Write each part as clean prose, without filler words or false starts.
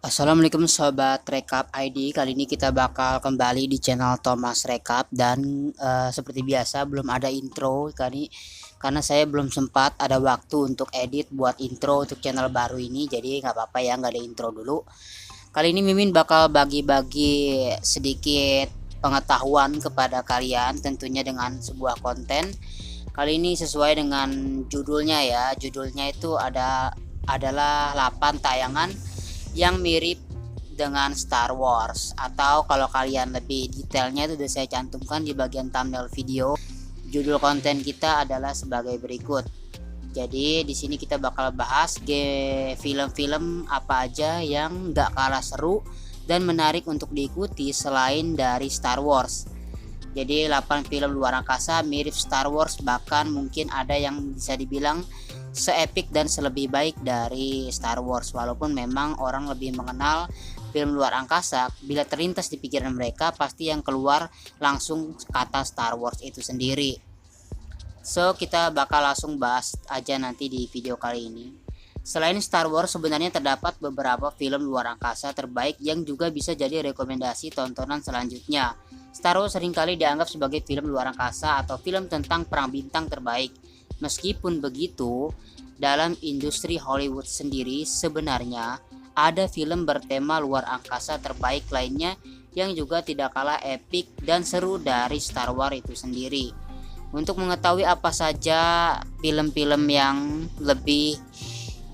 Assalamualaikum sobat Rekap ID. Kali ini kita bakal kembali di channel Thomas Rekap dan seperti biasa belum ada intro karena saya belum sempat ada waktu untuk edit buat intro untuk channel baru ini, jadi nggak apa-apa ya nggak ada intro dulu. Kali ini Mimin bakal bagi-bagi sedikit pengetahuan kepada kalian, tentunya dengan sebuah konten. Kali ini sesuai dengan judulnya ya. Judulnya itu adalah 8 tayangan yang mirip dengan Star Wars, atau kalau kalian lebih detailnya itu sudah saya cantumkan di bagian thumbnail video. Judul konten kita adalah sebagai berikut. Jadi di sini kita bakal bahas film-film apa aja yang nggak kalah seru dan menarik untuk diikuti selain dari Star Wars. Jadi 8 film luar angkasa mirip Star Wars, bahkan mungkin ada yang bisa dibilang seepik dan selebih baik dari Star Wars. Walaupun memang orang lebih mengenal film luar angkasa, bila terlintas di pikiran mereka pasti yang keluar langsung kata Star Wars itu sendiri. So kita bakal langsung bahas aja nanti di video kali ini. Selain Star Wars, sebenarnya terdapat beberapa film luar angkasa terbaik yang juga bisa jadi rekomendasi tontonan selanjutnya. Star Wars seringkali dianggap sebagai film luar angkasa atau film tentang perang bintang terbaik. Meskipun begitu, dalam industri Hollywood sendiri sebenarnya ada film bertema luar angkasa terbaik lainnya yang juga tidak kalah epik dan seru dari Star Wars itu sendiri. Untuk mengetahui apa saja film-film yang lebih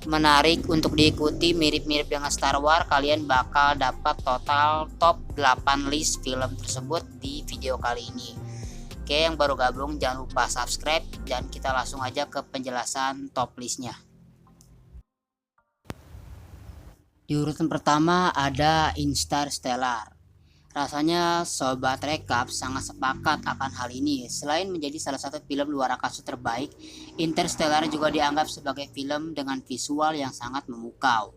menarik untuk diikuti mirip-mirip dengan Star Wars, kalian bakal dapat total top 8 list film tersebut di video kali ini. Oke, yang baru gabung jangan lupa subscribe dan kita langsung aja ke penjelasan top listnya. Di urutan pertama ada Interstellar. Rasanya Sobat Rekap sangat sepakat akan hal ini. Selain menjadi salah satu film luar angkasa terbaik, Interstellar juga dianggap sebagai film dengan visual yang sangat memukau.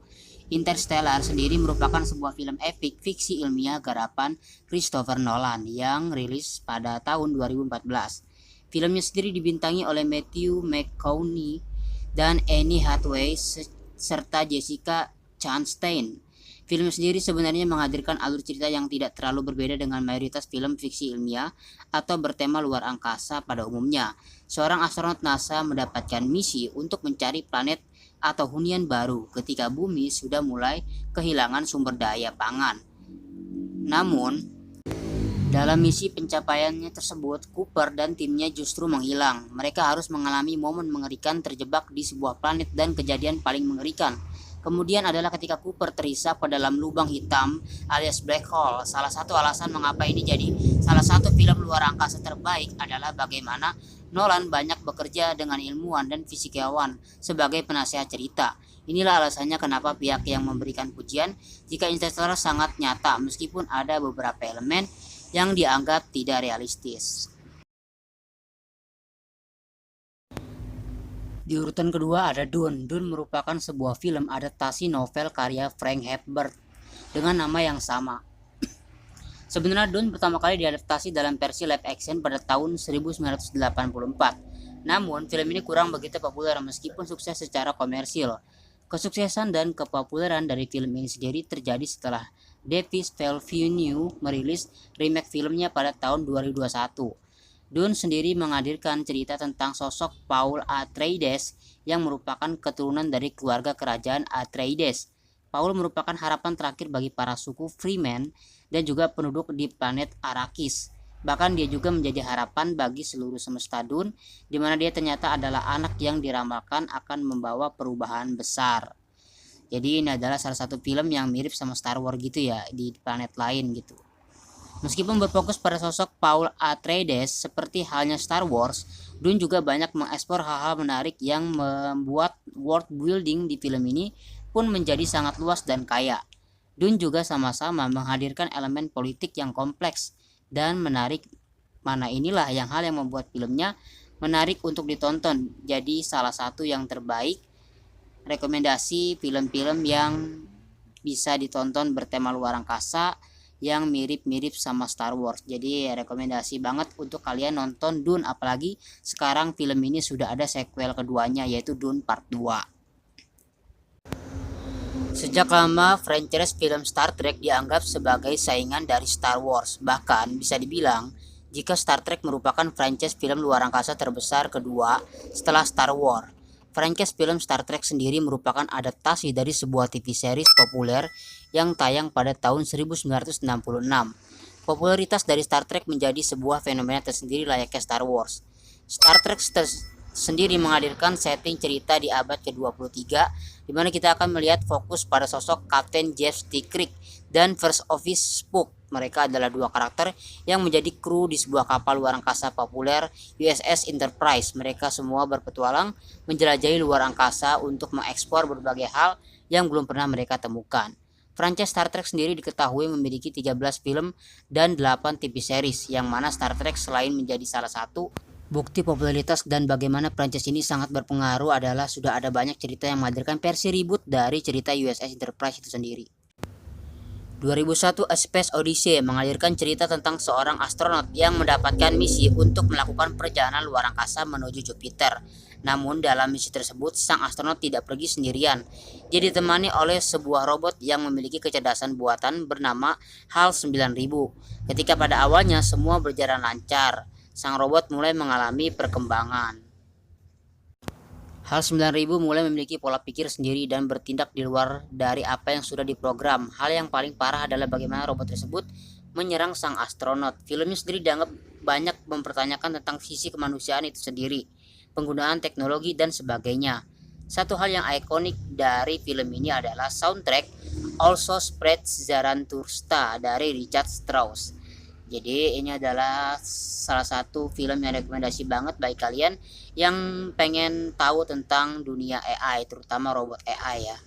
Interstellar sendiri merupakan sebuah film epik fiksi ilmiah garapan Christopher Nolan yang rilis pada tahun 2014. Filmnya sendiri dibintangi oleh Matthew McConaughey dan Anne Hathaway serta Jessica Chastain. Film sendiri sebenarnya menghadirkan alur cerita yang tidak terlalu berbeda dengan mayoritas film fiksi ilmiah atau bertema luar angkasa pada umumnya. Seorang astronot NASA mendapatkan misi untuk mencari planet atau hunian baru ketika bumi sudah mulai kehilangan sumber daya pangan. Namun, dalam misi pencapaiannya tersebut, Cooper dan timnya justru menghilang. Mereka harus mengalami momen mengerikan terjebak di sebuah planet, dan kejadian paling mengerikan kemudian adalah ketika Cooper terhisap ke dalam lubang hitam alias black hole. Salah satu alasan mengapa ini jadi salah satu film luar angkasa terbaik adalah bagaimana Nolan banyak bekerja dengan ilmuwan dan fisikawan sebagai penasihat cerita. Inilah alasannya kenapa pihak yang memberikan pujian jika Interstellar sangat nyata meskipun ada beberapa elemen yang dianggap tidak realistis. Di urutan kedua ada Dune. Dune merupakan sebuah film adaptasi novel karya Frank Herbert dengan nama yang sama. Sebenarnya Dune pertama kali diadaptasi dalam versi live action pada tahun 1984. Namun, film ini kurang begitu populer meskipun sukses secara komersil. Kesuksesan dan kepopuleran dari film ini sendiri terjadi setelah David Villeneuve merilis remake filmnya pada tahun 2021. Dune sendiri menghadirkan cerita tentang sosok Paul Atreides yang merupakan keturunan dari keluarga kerajaan Atreides. Paul merupakan harapan terakhir bagi para suku Freeman dan juga penduduk di planet Arrakis. Bahkan dia juga menjadi harapan bagi seluruh semesta Dune, di mana dia ternyata adalah anak yang diramalkan akan membawa perubahan besar. Jadi ini adalah salah satu film yang mirip sama Star Wars gitu ya, di planet lain gitu. Meskipun berfokus pada sosok Paul Atreides seperti halnya Star Wars, Dune juga banyak mengeksplor hal-hal menarik yang membuat world building di film ini pun menjadi sangat luas dan kaya. Dune juga sama-sama menghadirkan elemen politik yang kompleks dan menarik, mana inilah yang hal yang membuat filmnya menarik untuk ditonton. Jadi salah satu yang terbaik rekomendasi film-film yang bisa ditonton bertema luar angkasa yang mirip-mirip sama Star Wars. Jadi rekomendasi banget untuk kalian nonton Dune, apalagi sekarang film ini sudah ada sequel keduanya yaitu Dune Part 2. Sejak lama, franchise film Star Trek dianggap sebagai saingan dari Star Wars. Bahkan bisa dibilang, jika Star Trek merupakan franchise film luar angkasa terbesar kedua setelah Star Wars. Franchise film Star Trek sendiri merupakan adaptasi dari sebuah TV series populer yang tayang pada tahun 1966. Popularitas dari Star Trek menjadi sebuah fenomena tersendiri layaknya Star Wars. Star Trek sendiri menghadirkan setting cerita di abad ke-23, di mana kita akan melihat fokus pada sosok Kapten Jeff T. Kirk dan First Officer Spock. Mereka adalah dua karakter yang menjadi kru di sebuah kapal luar angkasa populer USS Enterprise. Mereka semua berpetualang menjelajahi luar angkasa untuk mengeksplor berbagai hal yang belum pernah mereka temukan. Franchise Star Trek sendiri diketahui memiliki 13 film dan 8 TV series, yang mana Star Trek selain menjadi salah satu bukti popularitas dan bagaimana franchise ini sangat berpengaruh adalah sudah ada banyak cerita yang menghadirkan versi reboot dari cerita USS Enterprise itu sendiri. 2001 A Space Odyssey menghadirkan cerita tentang seorang astronot yang mendapatkan misi untuk melakukan perjalanan luar angkasa menuju Jupiter. Namun dalam misi tersebut sang astronot tidak pergi sendirian. Dia ditemani oleh sebuah robot yang memiliki kecerdasan buatan bernama HAL 9000. Ketika pada awalnya semua berjalan lancar, sang robot mulai mengalami perkembangan. HAL 9000 mulai memiliki pola pikir sendiri dan bertindak di luar dari apa yang sudah diprogram. Hal yang paling parah adalah bagaimana robot tersebut menyerang sang astronot. Filmnya sendiri dianggap banyak mempertanyakan tentang sisi kemanusiaan itu sendiri, penggunaan teknologi dan sebagainya. Satu hal yang ikonik dari film ini adalah soundtrack Also Spreads Zarathustra dari Richard Strauss. Jadi ini adalah salah satu film yang rekomendasi banget bagi kalian yang pengen tahu tentang dunia AI, terutama robot AI ya.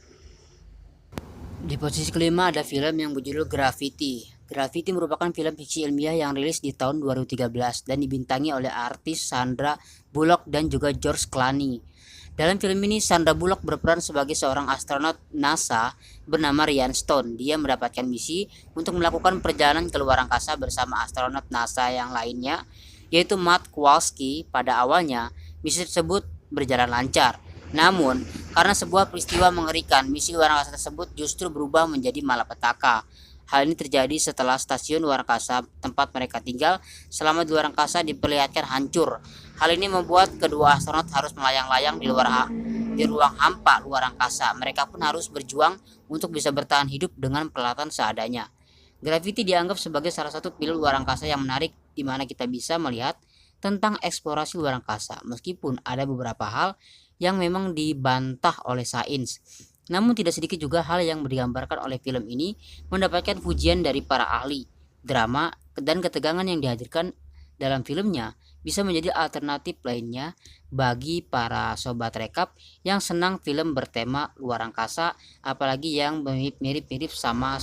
Di posisi kelima ada film yang berjudul Gravity. Gravity merupakan film fiksi ilmiah yang rilis di tahun 2013 dan dibintangi oleh artis Sandra Bullock dan juga George Clooney. Dalam film ini, Sandra Bullock berperan sebagai seorang astronot NASA bernama Ryan Stone. Dia mendapatkan misi untuk melakukan perjalanan ke luar angkasa bersama astronot NASA yang lainnya, yaitu Matt Kowalski. Pada awalnya, misi tersebut berjalan lancar. Namun, karena sebuah peristiwa mengerikan, misi luar angkasa tersebut justru berubah menjadi malapetaka. Hal ini terjadi setelah stasiun luar angkasa tempat mereka tinggal selama di luar angkasa diperlihatkan hancur. Hal ini membuat kedua astronot harus melayang-layang di ruang hampa luar angkasa. Mereka pun harus berjuang untuk bisa bertahan hidup dengan peralatan seadanya. Gravity dianggap sebagai salah satu film luar angkasa yang menarik di mana kita bisa melihat tentang eksplorasi luar angkasa, meskipun ada beberapa hal yang memang dibantah oleh sains. Namun tidak sedikit juga hal yang digambarkan oleh film ini mendapatkan pujian dari para ahli. Drama dan ketegangan yang dihadirkan dalam filmnya bisa menjadi alternatif lainnya bagi para sobat rekap yang senang film bertema luar angkasa, apalagi yang mirip-mirip sama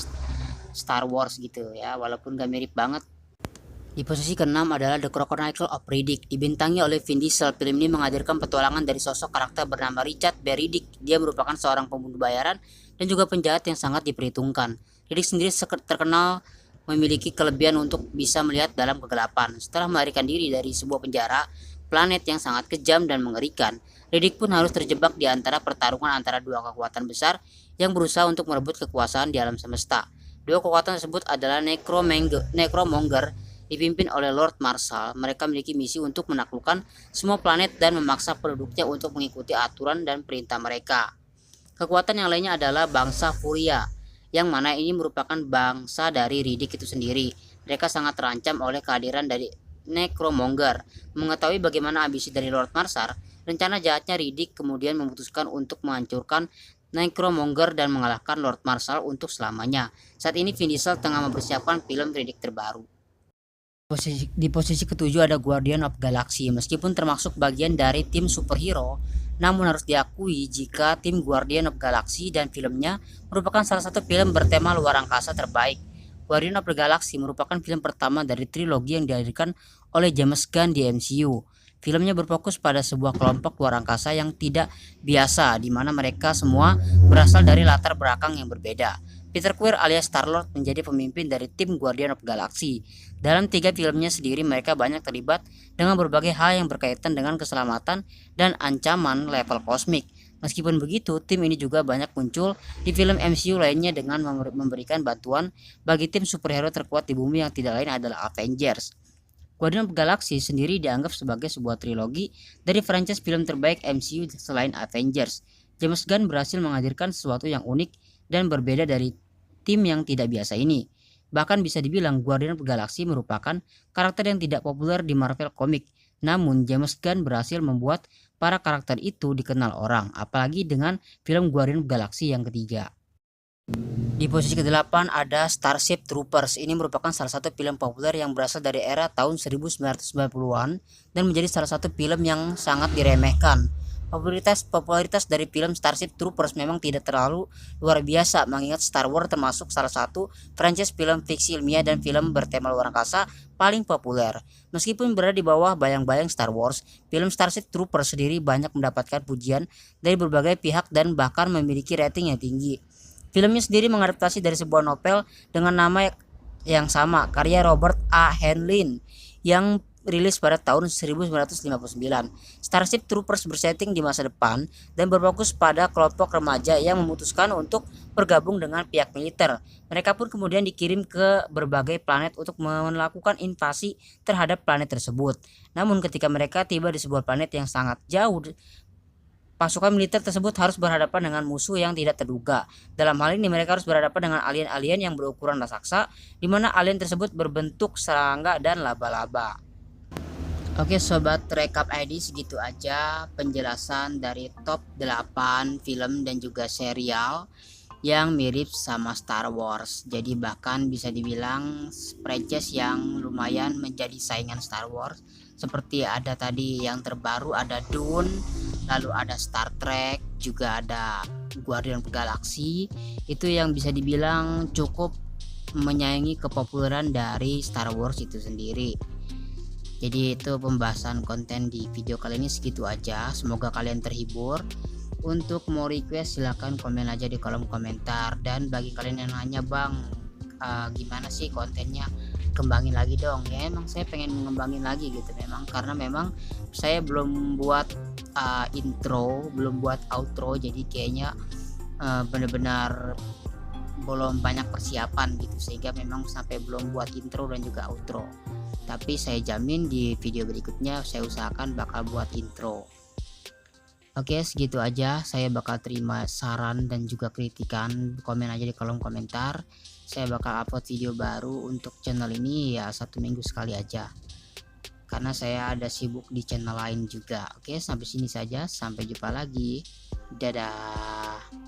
Star Wars gitu ya, walaupun gak mirip banget. Di posisi ke-6 adalah The Crocodile of Riddick, dibintangi oleh Vin Diesel. Film ini menghadirkan petualangan dari sosok karakter bernama Richard B. Riddick. Dia merupakan seorang pembunuh bayaran dan juga penjahat yang sangat diperhitungkan. Riddick sendiri terkenal memiliki kelebihan untuk bisa melihat dalam kegelapan. Setelah melarikan diri dari sebuah penjara, planet yang sangat kejam dan mengerikan, Riddick pun harus terjebak di antara pertarungan antara dua kekuatan besar yang berusaha untuk merebut kekuasaan di alam semesta. Dua kekuatan tersebut adalah Necromonger dipimpin oleh Lord Marshall. Mereka memiliki misi untuk menaklukkan semua planet dan memaksa penduduknya untuk mengikuti aturan dan perintah mereka. Kekuatan yang lainnya adalah bangsa Furia, yang mana ini merupakan bangsa dari Riddick itu sendiri. Mereka sangat terancam oleh kehadiran dari Necromonger. Mengetahui bagaimana ambisi dari Lord Marshall, rencana jahatnya Riddick kemudian memutuskan untuk menghancurkan Necromonger dan mengalahkan Lord Marshall untuk selamanya. Saat ini Vin Diesel tengah mempersiapkan film Riddick terbaru. Di posisi ketujuh ada Guardian of Galaxy. Meskipun termasuk bagian dari tim superhero, namun harus diakui jika tim Guardian of Galaxy dan filmnya merupakan salah satu film bertema luar angkasa terbaik. Guardian of the Galaxy merupakan film pertama dari trilogi yang dihadirkan oleh James Gunn di MCU. Filmnya berfokus pada sebuah kelompok luar angkasa yang tidak biasa, di mana mereka semua berasal dari latar belakang yang berbeda. Peter Quill alias Star-Lord menjadi pemimpin dari tim Guardian of Galaxy. Dalam 3 filmnya sendiri mereka banyak terlibat dengan berbagai hal yang berkaitan dengan keselamatan dan ancaman level kosmik. Meskipun begitu, tim ini juga banyak muncul di film MCU lainnya dengan memberikan bantuan bagi tim superhero terkuat di bumi yang tidak lain adalah Avengers. Guardian of the Galaxy sendiri dianggap sebagai sebuah trilogi dari franchise film terbaik MCU selain Avengers. James Gunn berhasil menghadirkan sesuatu yang unik dan berbeda dari tim yang tidak biasa ini. Bahkan bisa dibilang Guardian of the Galaxy merupakan karakter yang tidak populer di Marvel Comics. Namun James Gunn berhasil membuat para karakter itu dikenal orang, apalagi dengan film Guardian of the Galaxy yang ketiga. Di posisi ke-8 ada Starship Troopers. Ini merupakan salah satu film populer yang berasal dari era tahun 1990-an dan menjadi salah satu film yang sangat diremehkan. Popularitas dari film Starship Troopers memang tidak terlalu luar biasa, mengingat Star Wars termasuk salah satu franchise film fiksi ilmiah dan film bertema luar angkasa paling populer. Meskipun berada di bawah bayang-bayang Star Wars, film Starship Troopers sendiri banyak mendapatkan pujian dari berbagai pihak dan bahkan memiliki rating yang tinggi. Filmnya sendiri mengadaptasi dari sebuah novel dengan nama yang sama, karya Robert A. Heinlein yang rilis pada tahun 1959. Starship Troopers bersetting di masa depan dan berfokus pada kelompok remaja yang memutuskan untuk bergabung dengan pihak militer. Mereka pun kemudian dikirim ke berbagai planet untuk melakukan invasi terhadap planet tersebut. Namun ketika mereka tiba di sebuah planet yang sangat jauh, pasukan militer tersebut harus berhadapan dengan musuh yang tidak terduga. Dalam hal ini mereka harus berhadapan dengan alien-alien yang berukuran raksasa, di mana alien tersebut berbentuk serangga dan laba-laba. Oke sobat rekap ID, segitu aja penjelasan dari top 8 film dan juga serial yang mirip sama Star Wars. Jadi bahkan bisa dibilang franchise yang lumayan menjadi saingan Star Wars. Seperti ada tadi yang terbaru ada Dune, lalu ada Star Trek, juga ada Guardian of the Galaxy. Itu yang bisa dibilang cukup menyaingi kepopuleran dari Star Wars itu sendiri. Jadi itu pembahasan konten di video kali ini, segitu aja. Semoga kalian terhibur. Untuk mau request silahkan komen aja di kolom komentar. Dan bagi kalian yang nanya, bang gimana sih kontennya, kembangin lagi dong ya. Emang saya pengen mengembangin lagi gitu memang, karena memang saya belum buat intro, belum buat outro. Jadi kayaknya benar-benar belum banyak persiapan gitu, sehingga memang sampai belum buat intro dan juga outro. Tapi saya jamin di video berikutnya saya usahakan bakal buat intro. Oke segitu aja, saya bakal terima saran dan juga kritikan, komen aja di kolom komentar. Saya bakal upload video baru untuk channel ini ya 1 minggu sekali aja, karena saya ada sibuk di channel lain juga. Oke sampai sini saja, sampai jumpa lagi, dadah.